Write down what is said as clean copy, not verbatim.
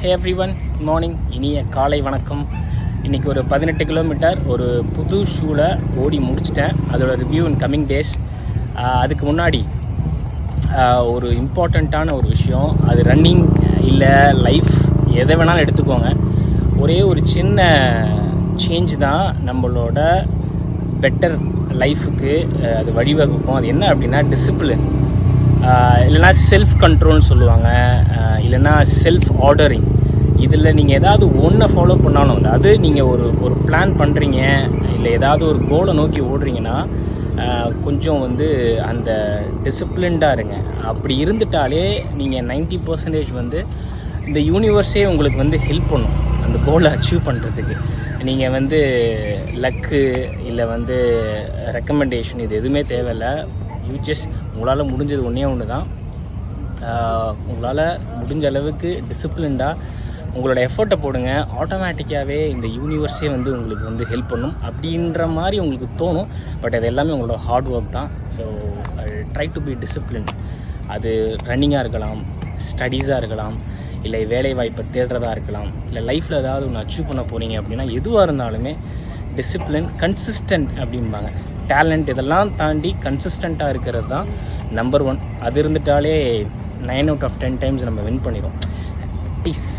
ஹே everyone, good morning. இனிய காலை வணக்கம். இன்றைக்கி ஒரு 18 கிலோமீட்டர் ஒரு புது ஷூவில் ஓடி முடிச்சிட்டேன். அதோட ரிவ்யூ இன் கம்மிங் டேஸ். அதுக்கு முன்னாடி ஒரு இம்பார்ட்டண்ட்டான ஒரு விஷயம், அது ரன்னிங் இல்லை லைஃப் எதை வேணாலும் எடுத்துக்கோங்க. ஒரே ஒரு சின்ன சேஞ்ச் தான் நம்மளோட பெட்டர் லைஃபுக்கு அது வழிவகுக்கும். அது என்ன அப்படின்னா டிசிப்ளின், இல்லைனா செல்ஃப் கண்ட்ரோல்னு சொல்லுவாங்க, இல்லைனா செல்ஃப் ஆர்டரிங். இதில் நீங்கள் ஏதாவது ஒன்றை ஃபாலோ பண்ணாலும், அது நீங்கள் ஒரு பிளான் பண்ணுறீங்க இல்லை ஏதாவது ஒரு கோலை நோக்கி ஓடுறீங்கன்னா கொஞ்சம் அந்த டிசிப்ளின்டாக இருங்க. அப்படி இருந்துட்டாலே நீங்கள் 90% இந்த யூனிவர்ஸே உங்களுக்கு ஹெல்ப் பண்ணும் அந்த கோலை அச்சீவ் பண்ணுறதுக்கு. நீங்கள் லக்கு இல்லை ரெக்கமெண்டேஷன் இது எதுவுமே தேவையில்லை. உங்களால் முடிஞ்சது ஒன்று தான். உங்களால் முடிஞ்ச அளவுக்கு டிசிப்ளின்டாக உங்களோட எஃபர்ட்டை போடுங்க. ஆட்டோமேட்டிக்காகவே இந்த யூனிவர்ஸே உங்களுக்கு ஹெல்ப் பண்ணும் அப்படின்ற மாதிரி உங்களுக்கு தோணும். பட் அது எல்லாமே உங்களோட ஹார்ட் ஒர்க் தான். So try to be discipline. அது ரன்னிங்காக இருக்கலாம், ஸ்டடீஸாக இருக்கலாம், இல்லை வேலை வாய்ப்பை தேடுறதா இருக்கலாம், இல்லை லைஃப்பில் ஏதாவது ஒன்று அச்சீவ் பண்ண போகிறீங்க அப்படின்னா எதுவாக இருந்தாலுமே டிசிப்ளின், கன்சிஸ்டன்ட் அப்படிம்பாங்க. டேலண்ட் இதெல்லாம் தாண்டி கன்சிஸ்டண்ட்டாக இருக்கிறது தான் நம்பர் 1. அது இருந்துட்டாலே 9 out of 10 டைம்ஸ் நம்ம வின் பண்ணிடுவோம். பீஸ்.